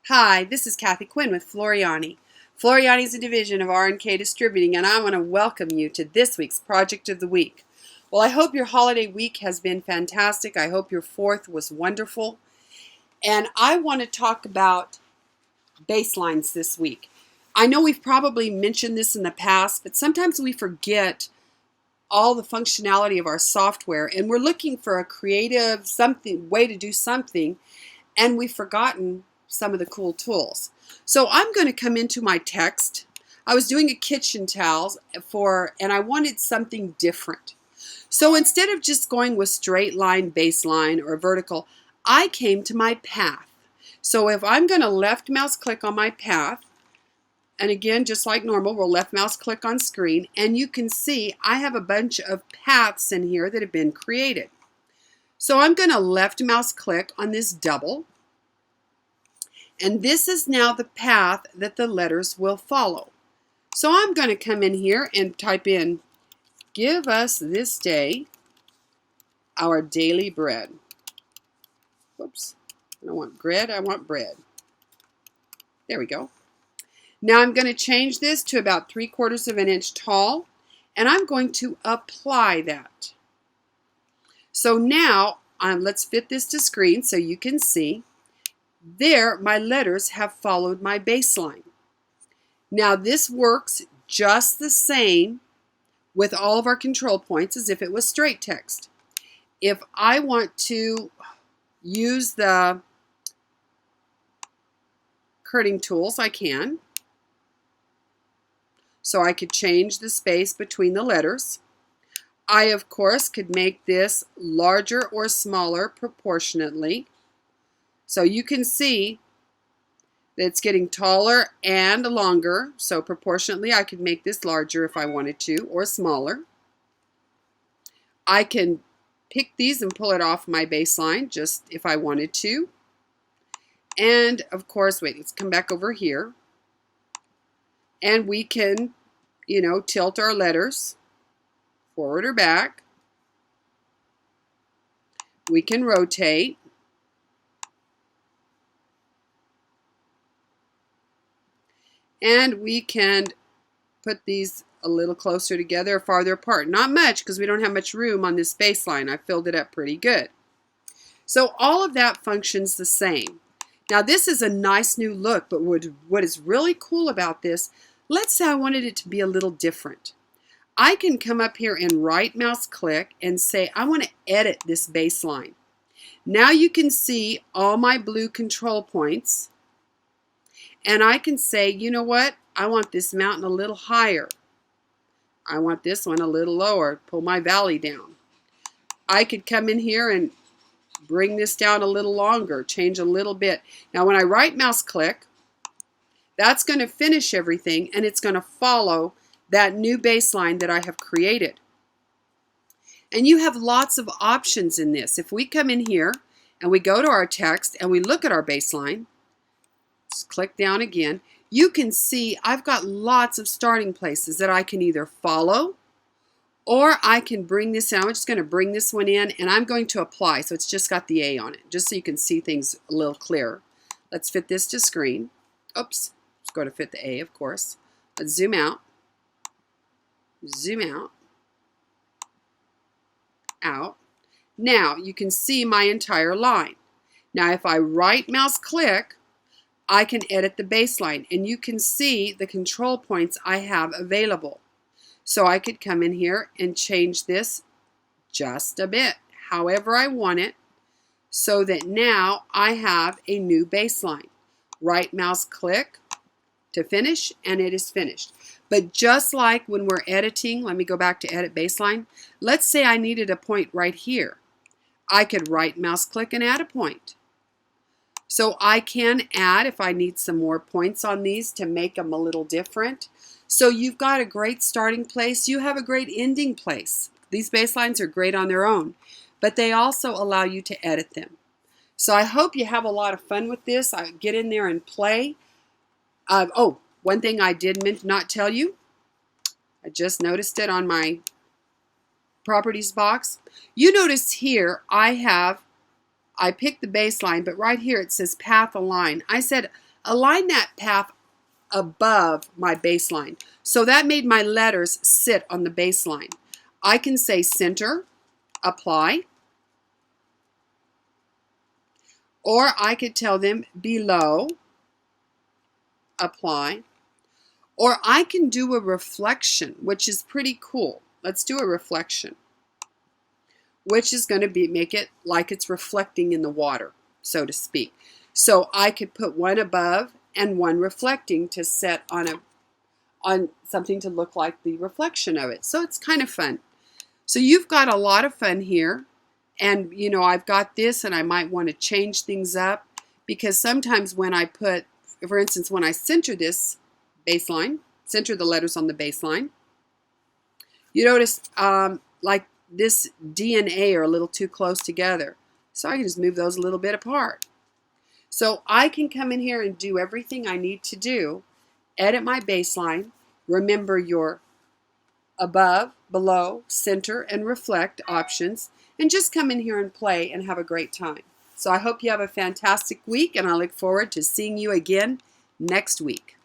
Hi, this is Kathi Quinn with Floriani. Floriani is a division of R&K Distributing, and I want to welcome you to this week's Project of the Week. Well, I hope your holiday week has been fantastic. I hope your 4th was wonderful. And I want to talk about baselines this week. I know we've probably mentioned this in the past, but sometimes we forget all the functionality of our software, and we're looking for a creative way to do something, and we've forgotten some of the cool tools. So I'm going to come into my text. I was doing a kitchen towels and I wanted something different. So instead of just going with straight line, baseline, or vertical, I came to my path. So if I'm going to left mouse click on my path, and again, just like normal, we'll left mouse click on screen, and you can see I have a bunch of paths in here that have been created. So I'm going to left mouse click on this double. And this is now the path that the letters will follow. So I'm going to come in here and type in, give us this day our daily bread. Whoops, I don't want bread, I want bread. There we go. Now I'm going to change this to about 3/4 of an inch tall, and I'm going to apply that. So now, let's fit this to screen so you can see. There, my letters have followed my baseline. Now this works just the same with all of our control points as if it was straight text. If I want to use the kerning tools, I can. So I could change the space between the letters. I, of course, could make this larger or smaller proportionately. So you can see that it's getting taller and longer. So proportionately, I could make this larger if I wanted to, or smaller. I can pick these and pull it off my baseline just if I wanted to. And of course, wait, let's come back over here. And we can, tilt our letters forward or back. We can rotate. And we can put these a little closer together or farther apart. Not much, because we don't have much room on this baseline. I filled it up pretty good. So all of that functions the same. Now this is a nice new look, but what is really cool about this, let's say I wanted it to be a little different. I can come up here and right mouse click and say I want to edit this baseline. Now you can see all my blue control points. And I can say, you know what? I want this mountain a little higher. I want this one a little lower. Pull my valley down. I could come in here and bring this down a little longer, change a little bit. Now when I right mouse click, that's going to finish everything, and it's going to follow that new baseline that I have created. And you have lots of options in this. If we come in here and we go to our text and we look at our baseline, just click down again, you can see I've got lots of starting places that I can either follow, or I can bring this in. I'm just going to bring this one in, and I'm going to apply. So it's just got the A on it, just so you can see things a little clearer. Let's fit this to screen. Oops, it's going to fit the A, of course. Let's zoom out, out. Now you can see my entire line. Now if I right mouse click, I can edit the baseline, and you can see the control points I have available. So I could come in here and change this just a bit, however I want it, so that now I have a new baseline. Right mouse click to finish, and it is finished. But just like when we're editing, let me go back to edit baseline. Let's say I needed a point right here. I could right mouse click and add a point. So I can add if I need some more points on these to make them a little different. So you've got a great starting place. You have a great ending place. These baselines are great on their own, but they also allow you to edit them. So I hope you have a lot of fun with this. Get in there and play. One thing I did not tell you, I just noticed it on my properties box. You notice here I picked the baseline, but right here it says path align. I said align that path above my baseline. So that made my letters sit on the baseline. I can say center, apply, or I could tell them below, apply, or I can do a reflection, which is pretty cool. Let's do a reflection, which is going to make it like it's reflecting in the water, so to speak. So I could put one above and one reflecting to set on something to look like the reflection of it. So it's kind of fun. So you've got a lot of fun here. And, you know, I've got this and I might want to change things up because sometimes when I put, for instance, when I center this baseline, center the letters on the baseline, you notice like this D and A are a little too close together. So I can just move those a little bit apart. So I can come in here and do everything I need to do, edit my baseline, remember your above, below, center, and reflect options, and just come in here and play and have a great time. So I hope you have a fantastic week, and I look forward to seeing you again next week.